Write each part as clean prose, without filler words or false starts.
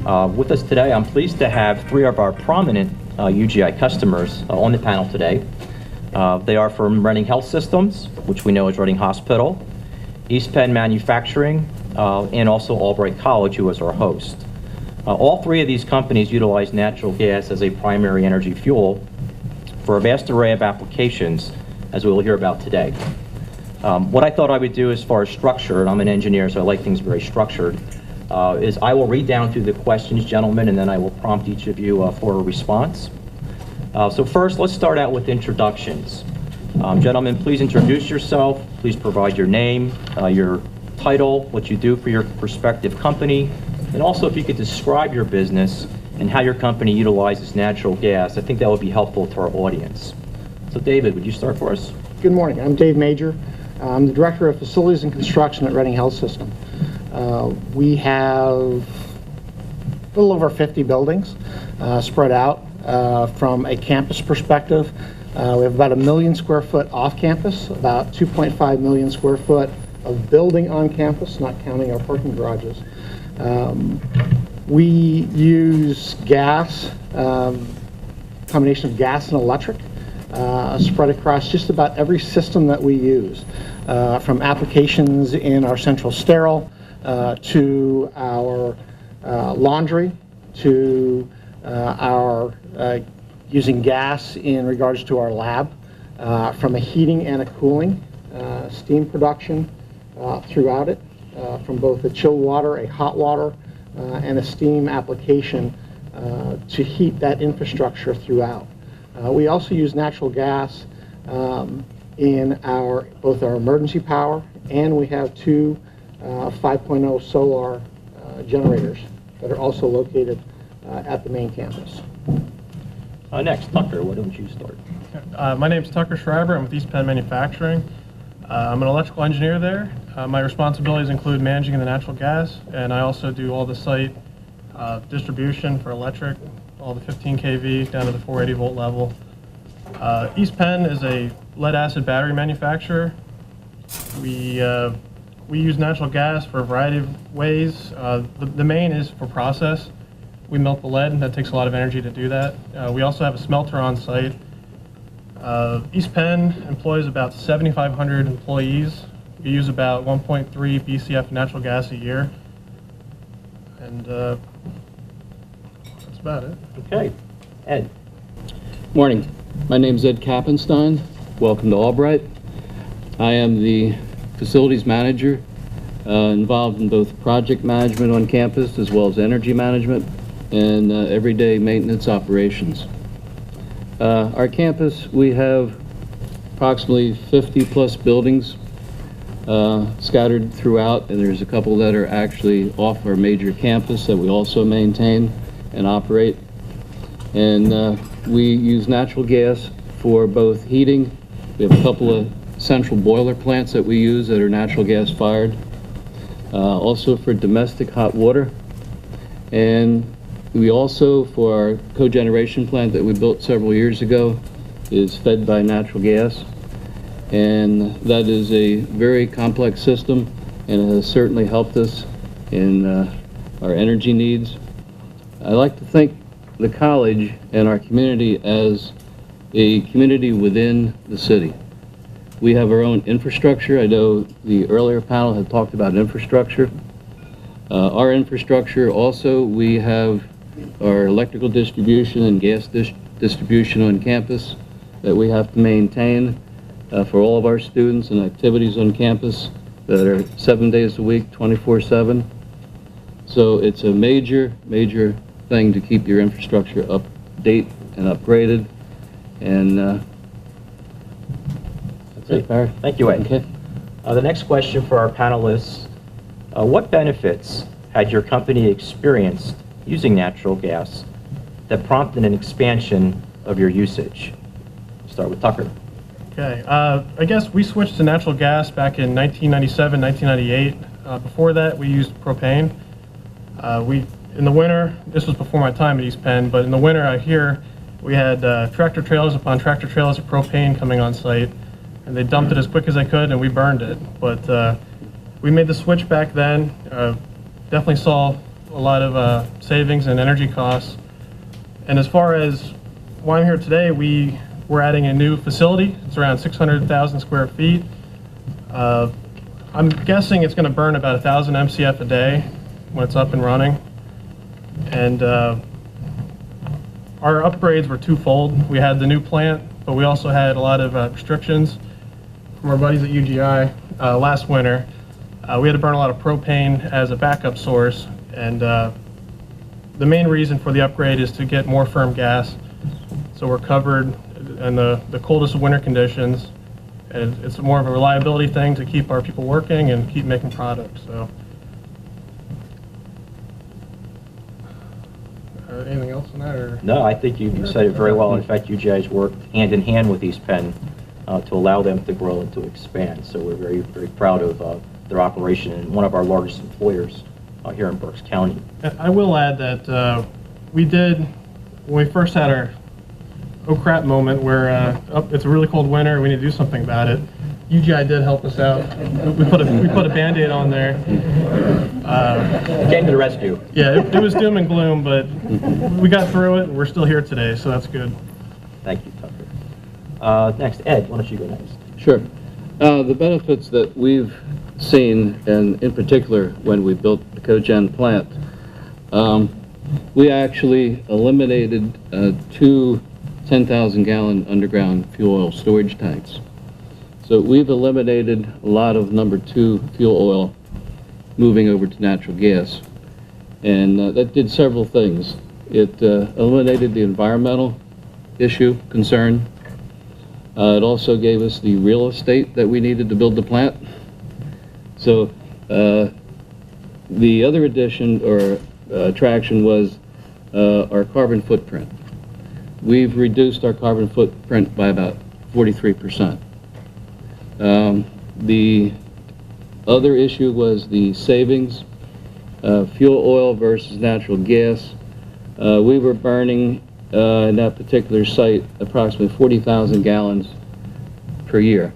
With us today, I'm pleased to have three of our prominent UGI customers on the panel today. They are from Reading Health Systems, which we know is Reading Hospital, East Penn Manufacturing, and also Albright College, who is our host. All three of these companies utilize natural gas as a primary energy fuel for a vast array of applications, as we will hear about today. What I thought I would do as far as structure, and I'm an engineer, so I like things very structured, is I will read down through the questions, gentlemen, and then I will prompt each of you for a response. So first, let's start out with introductions. Gentlemen, please introduce yourself. Please provide your name, your title, what you do for your respective company, and also if you could describe your business and how your company utilizes natural gas. I think that would be helpful to our audience. So David, would you start for us? Good morning. I'm Dave Major. I'm the Director of Facilities and Construction at Reading Health System. We have a little over 50 buildings spread out. From a campus perspective, we have about 1 million square foot off campus, about 2.5 million square foot of building on campus, not counting our parking garages. We use gas, combination of gas and electric, spread across just about every system that we use, from applications in our central sterile to our laundry to our using gas in regards to our lab, from a heating and a cooling, steam production throughout it, from both a chilled water, a hot water, and a steam application to heat that infrastructure throughout. We also use natural gas in both our emergency power, and we have two 5.0 solar generators that are also located at the main campus. Next, Tucker, why don't you start? My name is Tucker Schreiber. I'm with East Penn Manufacturing. I'm an electrical engineer there. My responsibilities include managing the natural gas, and I also do all the site distribution for electric, all the 15 kV down to the 480 volt level. East Penn is a lead acid battery manufacturer. We use natural gas for a variety of ways. The main is for process. We melt the lead, and that takes a lot of energy to do that. We also have a smelter on site. East Penn employs about 7,500 employees. We use about 1.3 BCF natural gas a year. And that's about it. Okay. Ed. Morning. My name is Ed Kappenstein. Welcome to Albright. I am the facilities manager involved in both project management on campus as well as energy management and everyday maintenance operations. Our campus, we have approximately 50 plus buildings scattered throughout, and there's a couple that are actually off our major campus that we also maintain and operate. And we use natural gas for both heating. We have a couple of central boiler plants that we use that are natural gas fired. Also for domestic hot water. And we also, for our cogeneration plant that we built several years ago, is fed by natural gas. And that is a very complex system, and it has certainly helped us in our energy needs. I like to think the college and our community as a community within the city. We have our own infrastructure. I know the earlier panel had talked about infrastructure. Our infrastructure also, we have our electrical distribution and gas distribution on campus that we have to maintain for all of our students and activities on campus that are 7 days a week, 24/7. So it's a major thing to keep your infrastructure up to date and upgraded. And that's it, Barry. Thank you, Ed. Okay. The next question for our panelists, what benefits had your company experienced using natural gas that prompted an expansion of your usage? Start with Tucker. Okay, I guess we switched to natural gas back in 1997, 1998. Before that, we used propane. In the winter, this was before my time at East Penn, but in the winter out here, we had tractor trailers upon tractor trailers of propane coming on site, and they dumped it as quick as they could, and we burned it. But we made the switch back then. Definitely saw a a lot of savings and energy costs. And as far as why I'm here today, we're adding a new facility. It's around 600,000 square feet. I'm guessing it's going to burn about 1,000 MCF a day when it's up and running. And our upgrades were twofold. We had the new plant, but we also had a lot of restrictions from our buddies at UGI last winter. We had to burn a lot of propane as a backup source, and the main reason for the upgrade is to get more firm gas, so we're covered in the coldest of winter conditions, and it's more of a reliability thing to keep our people working and keep making products. So, anything else on that? Or? No, I think you said it very well. In fact, UGI has worked hand in hand with East Penn to allow them to grow and to expand. So we're very, very proud of their operation and one of our largest employers here in Berks County. I will add that we did, when we first had our oh crap moment where it's a really cold winter, we need to do something about it. UGI did help us out. We put a Band-Aid on there. Came to the rescue. Yeah, it was doom and gloom, but we got through it, and we're still here today, so that's good. Thank you, Tucker. Next, Ed, why don't you go next? Sure. The benefits that we've seen, and in particular when we built the cogen plant, we actually eliminated 2 10,000-gallon underground fuel oil storage tanks. So we've eliminated a lot of number 2 fuel oil moving over to natural gas. And that did several things. It eliminated the environmental concern. It also gave us the real estate that we needed to build the plant. So the other addition or attraction was our carbon footprint. We've reduced our carbon footprint by about 43%. The other issue was the savings, fuel oil versus natural gas. We were burning in that particular site approximately 40,000 gallons per year.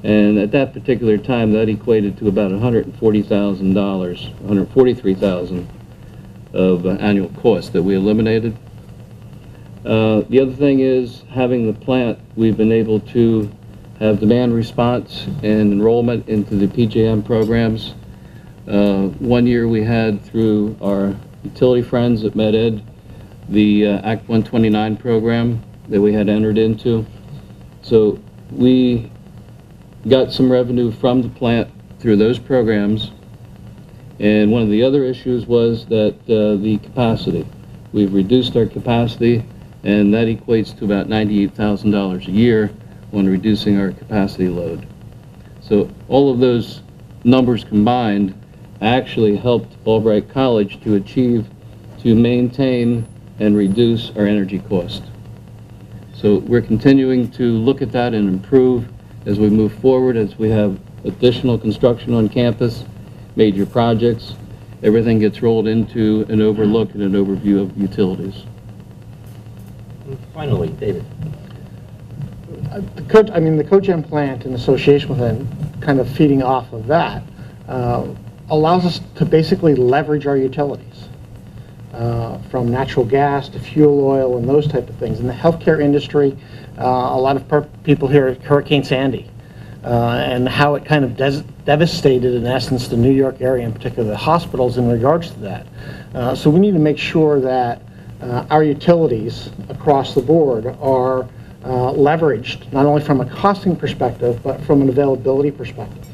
And at that particular time, that equated to about $140,000, $143,000 of annual cost that we eliminated. The other thing is, having the plant, we've been able to have demand response and enrollment into the PJM programs. One year we had, through our utility friends at MedEd, the Act 129 program that we had entered into. So we got some revenue from the plant through those programs. And one of the other issues was that the capacity. We've reduced our capacity, and that equates to about $98,000 a year when reducing our capacity load. So all of those numbers combined actually helped Albright College to maintain and reduce our energy cost. So we're continuing to look at that and improve as we move forward, as we have additional construction on campus, major projects. Everything gets rolled into an overlook and an overview of utilities. And finally, David. The cogen plant, in association with it, kind of feeding off of that, allows us to basically leverage our utilities, from natural gas to fuel oil and those type of things. In the healthcare industry, a lot of people hear of Hurricane Sandy and how it kind of devastated, in essence, the New York area, in particular the hospitals, in regards to that. So we need to make sure that our utilities across the board are leveraged, not only from a costing perspective, but from an availability perspective,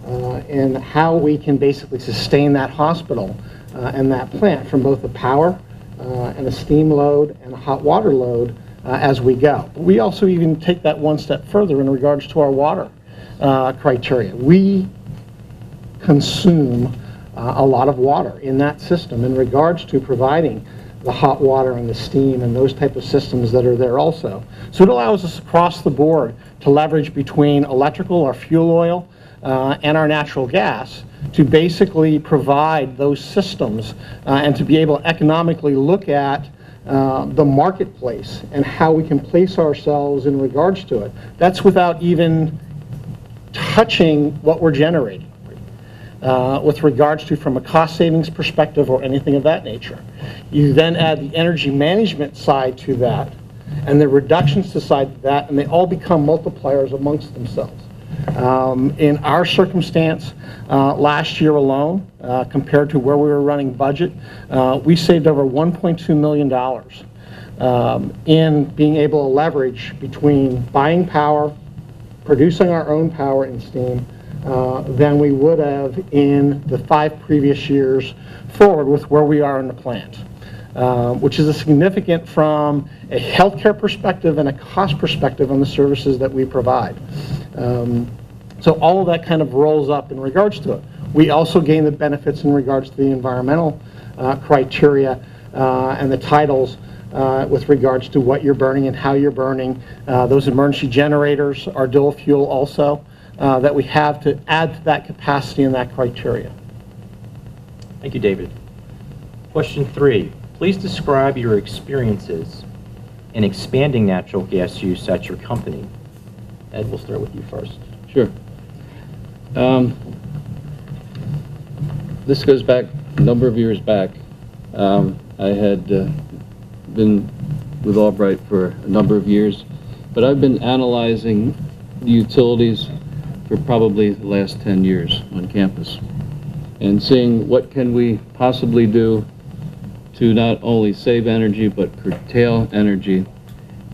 and how we can basically sustain that hospital and that plant from both a power and a steam load and a hot water load as we go. But we also even take that one step further in regards to our water criteria. We consume a lot of water in that system in regards to providing the hot water and the steam and those type of systems that are there also. So it allows us across the board to leverage between electrical, our fuel oil, and our natural gas to basically provide those systems and to be able to economically look at the marketplace and how we can place ourselves in regards to it. That's without even touching what we're generating. with regards to from a cost savings perspective or anything of that nature. You then add the energy management side to that and the reductions to side to that, and they all become multipliers amongst themselves. In our circumstance, last year alone, compared to where we were running budget, we saved over $1.2 million in being able to leverage between buying power, producing our own power and steam, than we would have in the 5 previous years forward with where we are in the plant, which is a significant from a healthcare perspective and a cost perspective on the services that we provide. So all of that kind of rolls up in regards to it. We also gain the benefits in regards to the environmental criteria and the titles with regards to what you're burning and how you're burning. Those emergency generators are dual fuel also that we have to add to that capacity and that criteria. Thank you, David. Question 3. Please describe your experiences in expanding natural gas use at your company. Ed, we'll start with you first. Sure. This goes back a number of years back. I had been with Albright for a number of years, but I've been analyzing the utilities for probably the last 10 years on campus and seeing what can we possibly do to not only save energy but curtail energy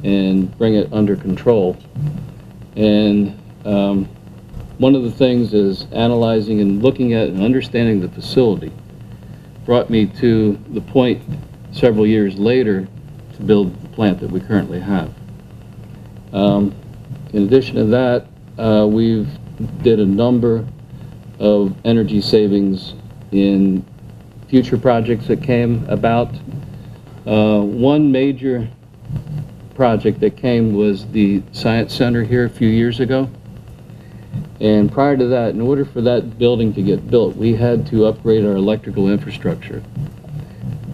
and bring it under control. And one of the things is analyzing and looking at and understanding the facility brought me to the point several years later to build the plant that we currently have. In addition to that, we've did a number of energy savings in future projects that came about. One major project that came was the Science Center here a few years ago. And prior to that, in order for that building to get built, we had to upgrade our electrical infrastructure.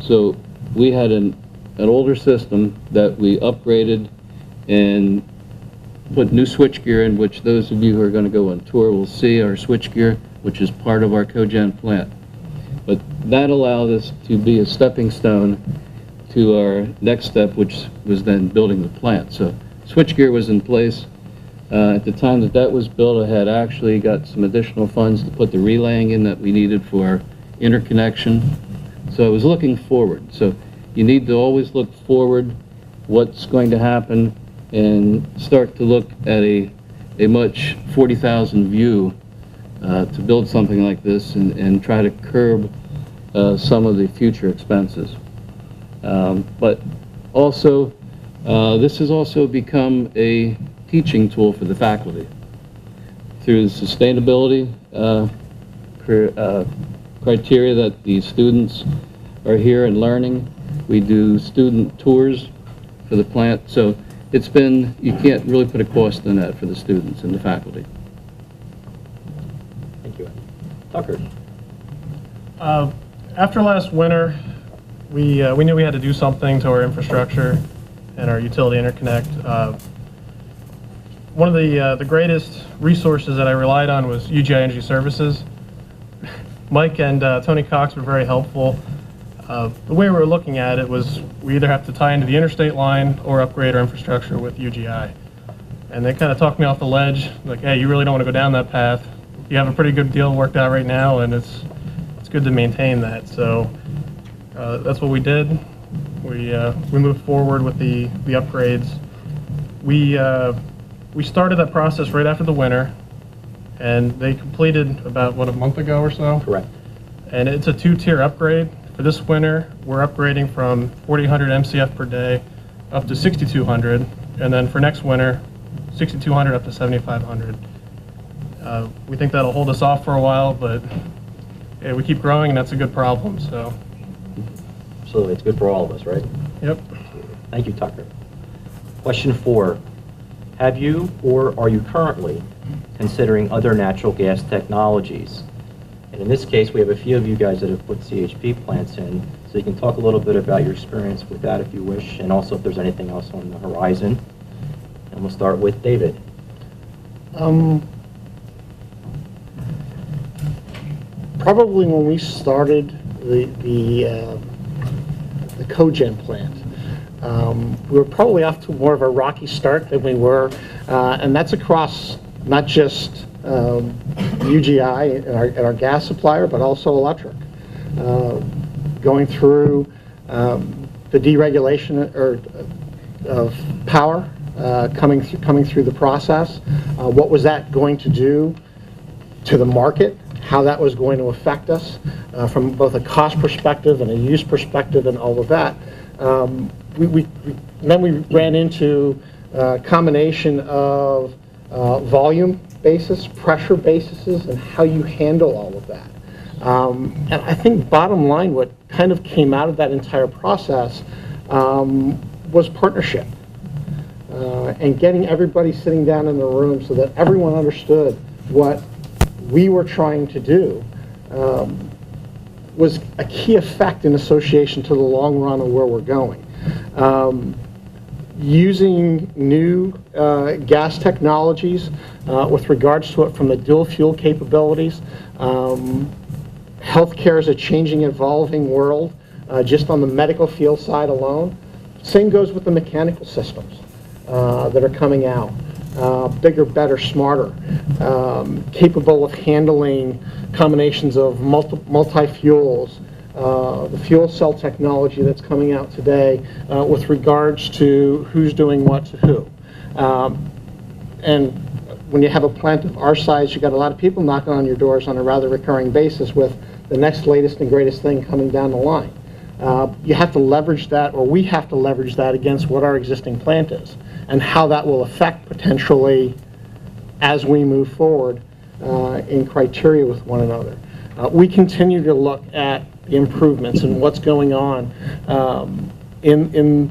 So we had an older system that we upgraded and put new switchgear in, which those of you who are going to go on tour will see our switchgear, which is part of our cogen plant. But that allowed us to be a stepping stone to our next step, which was then building the plant. So switchgear was in place. At the time that that was built, I had actually got some additional funds to put the relaying in that we needed for our interconnection. So I was looking forward. So you need to always look forward, what's going to happen, and start to look at a much 40,000 view to build something like this and try to curb some of the future expenses. But also, this has also become a teaching tool for the faculty. Through the sustainability criteria that the students are here and learning, we do student tours for the plant. So it's been, you can't really put a cost on that for the students and the faculty. Thank you, Ed. Tucker. After last winter, we knew we had to do something to our infrastructure and our utility interconnect. One of the greatest resources that I relied on was UGI Energy Services. Mike and Tony Cox were very helpful. The way we were looking at it was we either have to tie into the interstate line or upgrade our infrastructure with UGI. And they kind of talked me off the ledge, like, hey, you really don't want to go down that path. You have a pretty good deal worked out right now, and it's good to maintain that. So that's what we did. We moved forward with the upgrades. We started that process right after the winter, and they completed about, what, a month ago or so? Correct. And it's a 2-tier upgrade. For this winter, we're upgrading from 4,800 MCF per day up to 6,200, and then for next winter, 6,200 up to 7,500. We think that'll hold us off for a while, but yeah, we keep growing, and that's a good problem, so. Absolutely, it's good for all of us, right? Yep. Thank you, Tucker. Question 4. Have you or are you currently considering other natural gas technologies? And in this case, we have a few of you guys that have put CHP plants in, so you can talk a little bit about your experience with that if you wish, and also if there's anything else on the horizon. And we'll start with David. probably when we started the cogen plant. We were probably off to more of a rocky start than we were, and that's across not just UGI and our gas supplier, but also electric. Going through the deregulation of power, coming through the process. What was that going to do to the market? How that was going to affect us from both a cost perspective and a use perspective, and all of that. Then we ran into a combination of volume basis, pressure bases, and how you handle all of that. And I think bottom line, what kind of came out of that entire process was partnership. And getting everybody sitting down in the room so that everyone understood what we were trying to do was a key effect in association to the long run of where we're going. Using new gas technologies with regards to it from the dual fuel capabilities. Healthcare is a changing, evolving world, just on the medical field side alone. Same goes with the mechanical systems that are coming out. Bigger, better, smarter, capable of handling combinations of multi-fuels, the fuel cell technology that's coming out today with regards to who's doing what to who. And when you have a plant of our size, you got a lot of people knocking on your doors on a rather recurring basis with the next latest and greatest thing coming down the line. You have to leverage that, or we have to leverage that against what our existing plant is, and how that will affect potentially as we move forward in criteria with one another. We continue to look at the improvements and what's going on in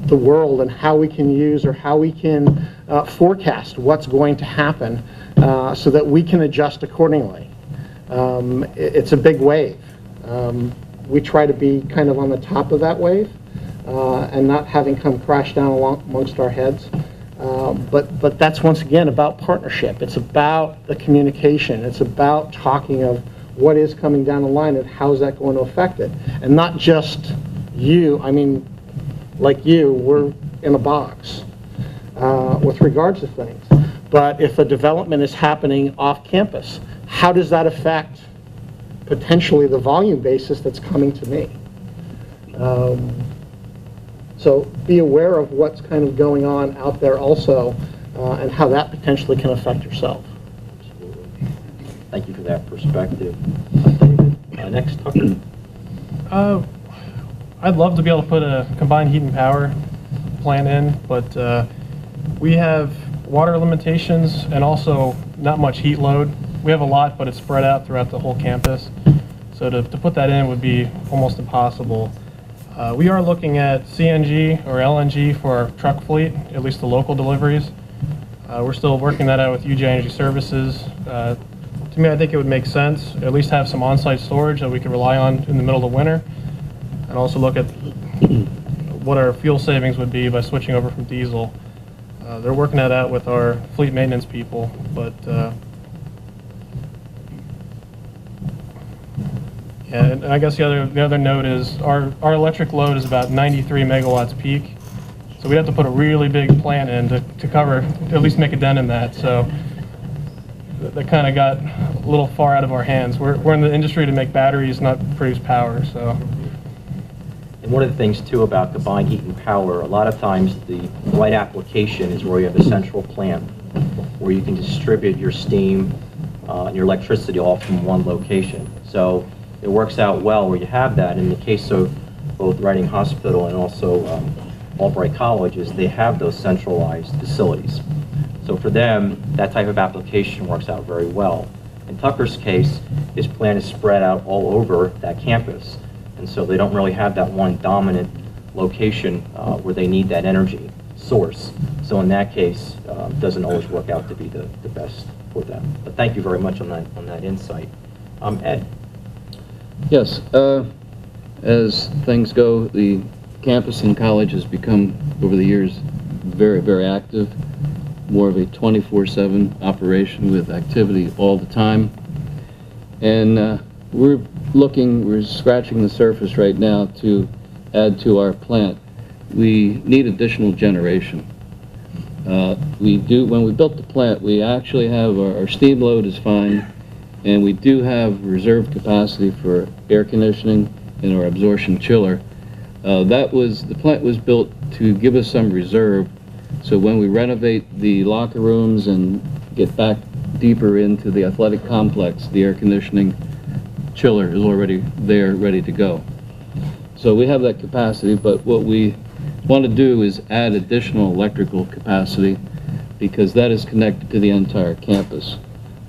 the world, and how we can use or how we can forecast what's going to happen so that we can adjust accordingly. It's a big wave. We try to be kind of on the top of that wave and not having come crash down amongst our heads. But that's once again about partnership. It's about the communication. It's about talking of what is coming down the line and how is that going to affect it. And not just you, I mean, like you, we're in a box with regards to things. But if a development is happening off campus, how does that affect potentially the volume basis that's coming to me? So be aware of what's kind of going on out there also, and how that potentially can affect yourself. Absolutely. Thank you for that perspective, David. Next, Tucker. I'd love to be able to put a combined heat and power plant in, but we have water limitations and also not much heat load. We have a lot, but it's spread out throughout the whole campus. So to put that in would be almost impossible. We are looking at CNG or LNG for our truck fleet, at least the local deliveries. We're still working that out with UGI Energy Services. To me, I think it would make sense, at least have some on-site storage that we could rely on in the middle of winter, and also look at what our fuel savings would be by switching over from diesel. They're working that out with our fleet maintenance people, but yeah, and I guess the other note is our electric load is about 93 megawatts peak, so we'd have to put a really big plant in to cover, at least make a dent in that. So that kind of got a little far out of our hands. We're in the industry to make batteries, not produce power. So. And one of the things too about combined heat and power, a lot of times the right application is where you have a central plant where you can distribute your steam and your electricity all from one location. So it works out well where you have that. In the case of both Reading Hospital and also Albright College, is they have those centralized facilities. So for them, that type of application works out very well. In Tucker's case, his plant is spread out all over that campus. And so they don't really have that one dominant location where they need that energy source. So in that case, it doesn't always work out to be the best for them. But thank you very much on that insight. Ed. Yes, as things go, the campus and college has become, over the years, very, very active. More of a 24/7 operation with activity all the time. And we're scratching the surface right now to add to our plant. We need additional generation. When we built the plant, we actually have our steam load is fine, and we do have reserve capacity for air conditioning and our absorption chiller. The plant was built to give us some reserve, so when we renovate the locker rooms and get back deeper into the athletic complex, the air conditioning chiller is already there, ready to go. So we have that capacity, but what we want to do is add additional electrical capacity, because that is connected to the entire campus.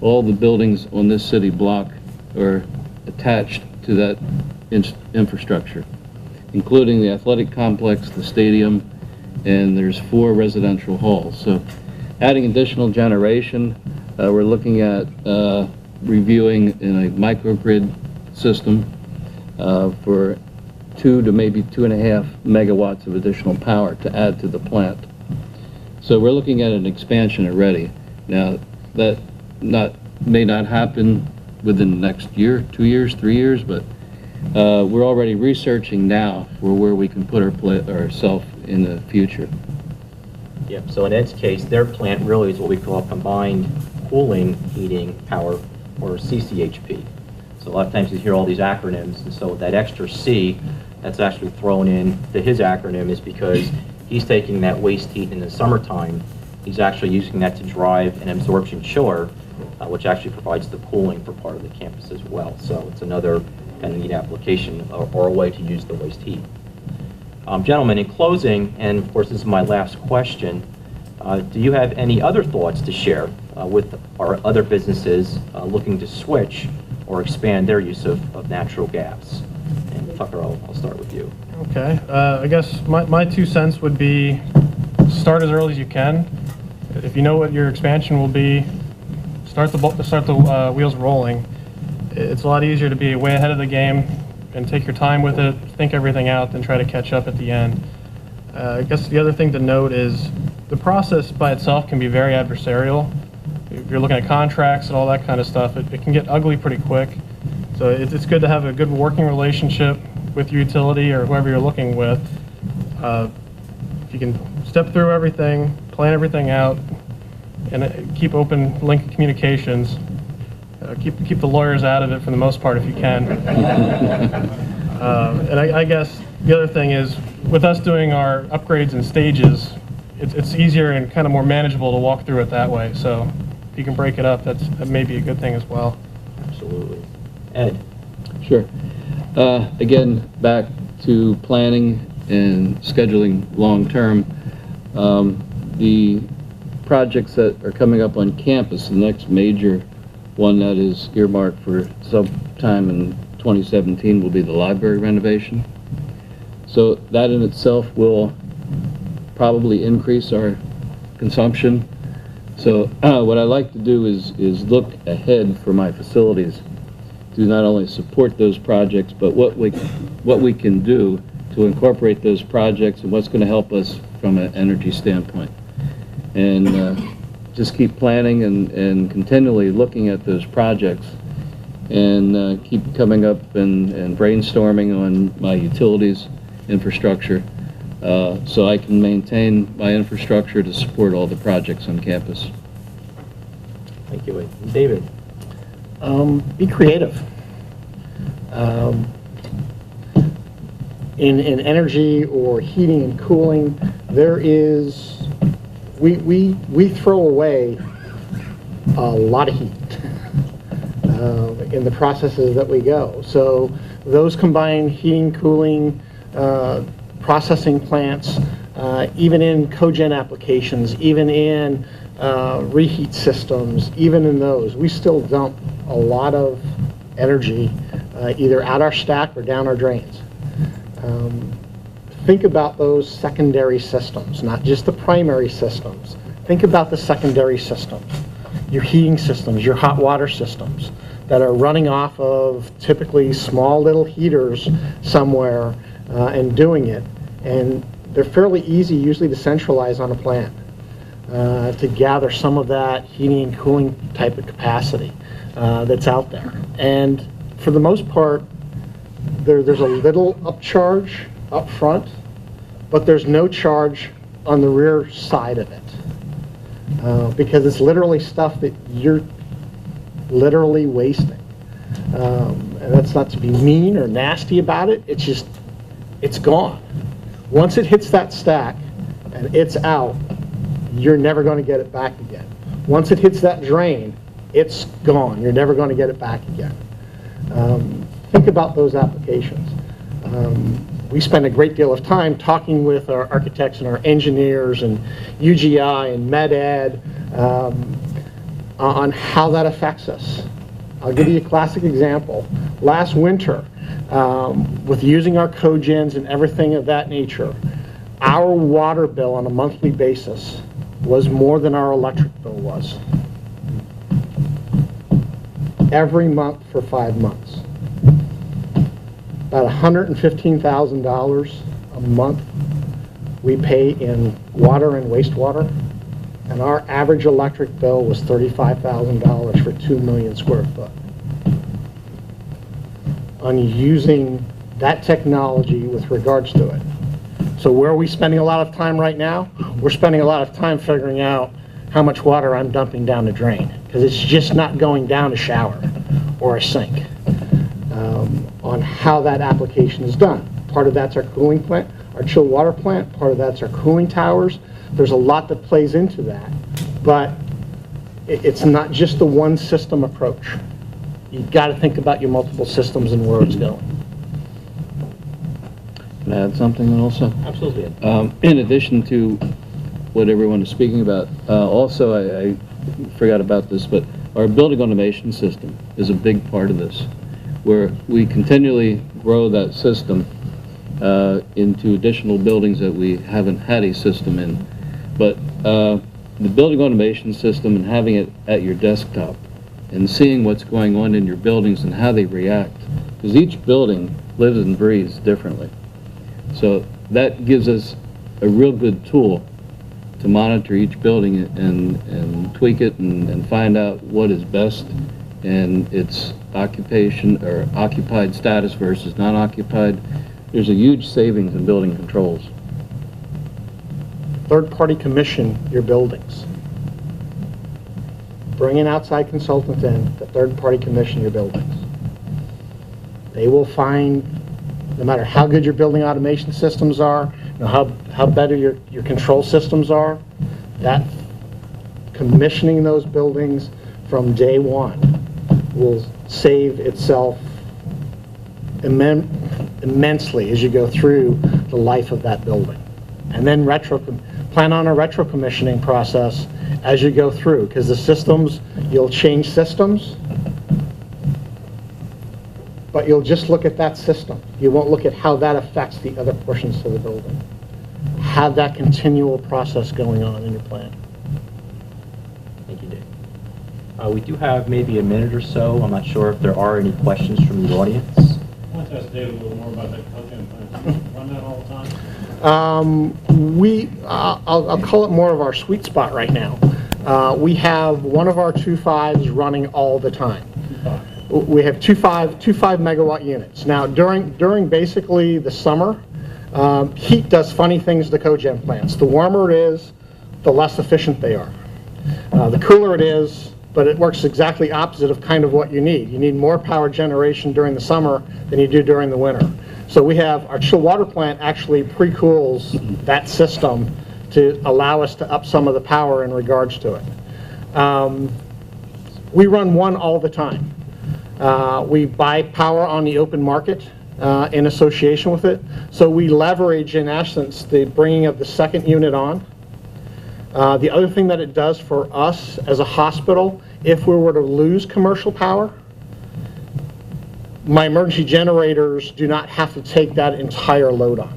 All the buildings on this city block are attached to that infrastructure, including the athletic complex, the stadium, and there's 4 residential halls. So adding additional generation, we're looking at reviewing in a microgrid system for 2 to maybe 2.5 megawatts of additional power to add to the plant. So we're looking at an expansion already. Now, that may not happen within the next year, 2 years, 3 years, but we're already researching now for where we can put ourselves in the future. Yep, so in Ed's case, their plant really is what we call combined cooling, heating, power, or CCHP. So a lot of times you hear all these acronyms, and so that extra C that's actually thrown in to his acronym is because he's taking that waste heat in the summertime, he's actually using that to drive an absorption chiller, which actually provides the cooling for part of the campus as well. So it's another kind of neat application or a way to use the waste heat. Gentlemen, in closing, and of course this is my last question, do you have any other thoughts to share with our other businesses looking to switch or expand their use of natural gas? And Tucker, I'll start with you. Okay, I guess my 2 cents would be start as early as you can. If you know what your expansion will be, start the wheels rolling. It's a lot easier to be way ahead of the game and take your time with it, think everything out, than try to catch up at the end. I guess the other thing to note is the process by itself can be very adversarial. If you're looking at contracts and all that kind of stuff, it can get ugly pretty quick. So it's good to have a good working relationship with your utility or whoever you're looking with. If you can step through everything, plan everything out, and keep open link of communications. Keep the lawyers out of it for the most part if you can. And I guess the other thing is, with us doing our upgrades in stages, it's easier and kind of more manageable to walk through it that way. So if you can break it up, that may be a good thing as well. Absolutely. Ed? Sure. Again, back to planning and scheduling long-term. The projects that are coming up on campus, the next major one that is earmarked for sometime in 2017 will be the library renovation. So that in itself will probably increase our consumption. So what I like to do is look ahead for my facilities to not only support those projects, but what we can do to incorporate those projects and what's going to help us from an energy standpoint. And just keep planning and continually looking at those projects, and keep coming up and brainstorming on my utilities infrastructure, so I can maintain my infrastructure to support all the projects on campus. Thank you, Ed. David? Be creative. In energy or heating and cooling, there is, we throw away a lot of heat in the processes that we go. So those combined heating, cooling, processing plants, even in cogen applications, even in reheat systems, even in those, we still dump a lot of energy either out our stack or down our drains. Think about those secondary systems, not just the primary systems. Think about the secondary systems, your heating systems, your hot water systems that are running off of typically small little heaters somewhere and doing it. And they're fairly easy usually to centralize on a plant to gather some of that heating and cooling type of capacity that's out there. And for the most part, there's a little upcharge up front, but there's no charge on the rear side of it, because it's literally stuff that you're literally wasting. And that's not to be mean or nasty about it, it's just, it's gone. Once it hits that stack and it's out, you're never going to get it back again. Once it hits that drain, it's gone. You're never going to get it back again. Think about those applications. We spend a great deal of time talking with our architects and our engineers and UGI and Med-Ed on how that affects us. I'll give you a classic example. Last winter, with using our cogens and everything of that nature, our water bill on a monthly basis was more than our electric bill was. Every month for 5 months. About $115,000 a month we pay in water and wastewater, and our average electric bill was $35,000 for 2 million square foot. On using that technology with regards to it. So where are we spending a lot of time right now? We're spending a lot of time figuring out how much water I'm dumping down the drain, because it's just not going down a shower or a sink, on how that application is done. Part of that's our cooling plant, our chilled water plant, part of that's our cooling towers. There's a lot that plays into that, but it's not just the one system approach. You've got to think about your multiple systems and where it's going. Can I add something also? Absolutely. In addition to what everyone is speaking about, also I forgot about this, but our building automation system is a big part of this, where we continually grow that system into additional buildings that we haven't had a system in. But the building automation system and having it at your desktop and seeing what's going on in your buildings and how they react, because each building lives and breathes differently. So that gives us a real good tool to monitor each building and tweak it and find out what is best and its occupation or occupied status versus non-occupied. There's a huge savings in building controls. Third-party commission your buildings. Bring an outside consultant in to third-party commission your buildings. They will find, no matter how good your building automation systems are, how better your control systems are, that commissioning those buildings from day one will save itself immensely as you go through the life of that building. And then plan on a retro commissioning process as you go through, because the systems, you'll change systems, but you'll just look at that system. You won't look at how that affects the other portions of the building. Have that continual process going on in your plan. Thank you, Dave. We do have maybe a minute or so. I'm not sure if there are any questions from the audience. I want to ask Dave a little more about that cogen plant. Do you run that all the time? I'll call it more of our sweet spot right now. We have one of our 2.5s running all the time. We have two 5 megawatt units. Now, during basically the summer, heat does funny things to cogen plants. The warmer it is, the less efficient they are. The cooler it is, but it works exactly opposite of kind of what you need. You need more power generation during the summer than you do during the winter. So we have our chilled water plant actually pre-cools that system to allow us to up some of the power in regards to it. We run one all the time. We buy power on the open market in association with it. So we leverage, in essence, the bringing of the second unit on. The other thing that it does for us as a hospital, if we were to lose commercial power, my emergency generators do not have to take that entire load on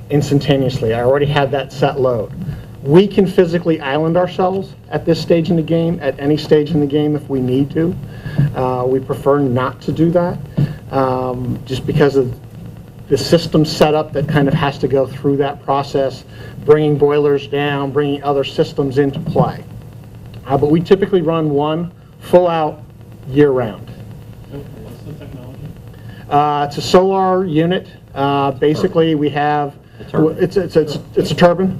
instantaneously. I already had that set load. We can physically island ourselves at this stage in the game, at any stage in the game if we need to. We prefer not to do that, just because of the system setup that kind of has to go through that process, bringing boilers down, bringing other systems into play. But we typically run one full out year round. What's the technology? It's a solar unit. Basically, we have, A turbine. it's a turbine.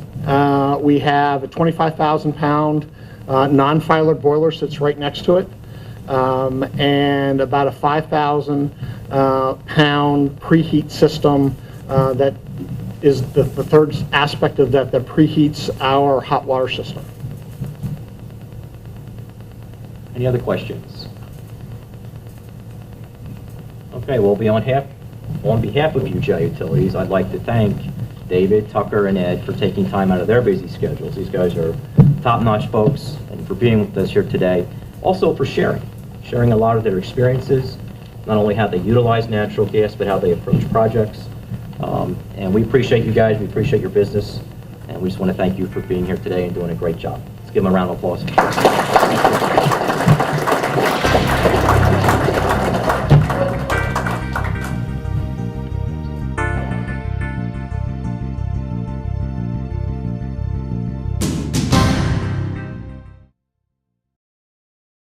We have a 25,000-pound non-filer boiler sits right next to it, and about a 5,000-pound preheat system that is the third aspect of that preheats our hot water system. Any other questions? Okay, well, on behalf of UGI Utilities, I'd like to thank David, Tucker, and Ed for taking time out of their busy schedules. These guys are top-notch folks, and for being with us here today. Also for sharing a lot of their experiences, not only how they utilize natural gas, but how they approach projects. And we appreciate you guys, we appreciate your business, and we just want to thank you for being here today and doing a great job. Let's give them a round of applause.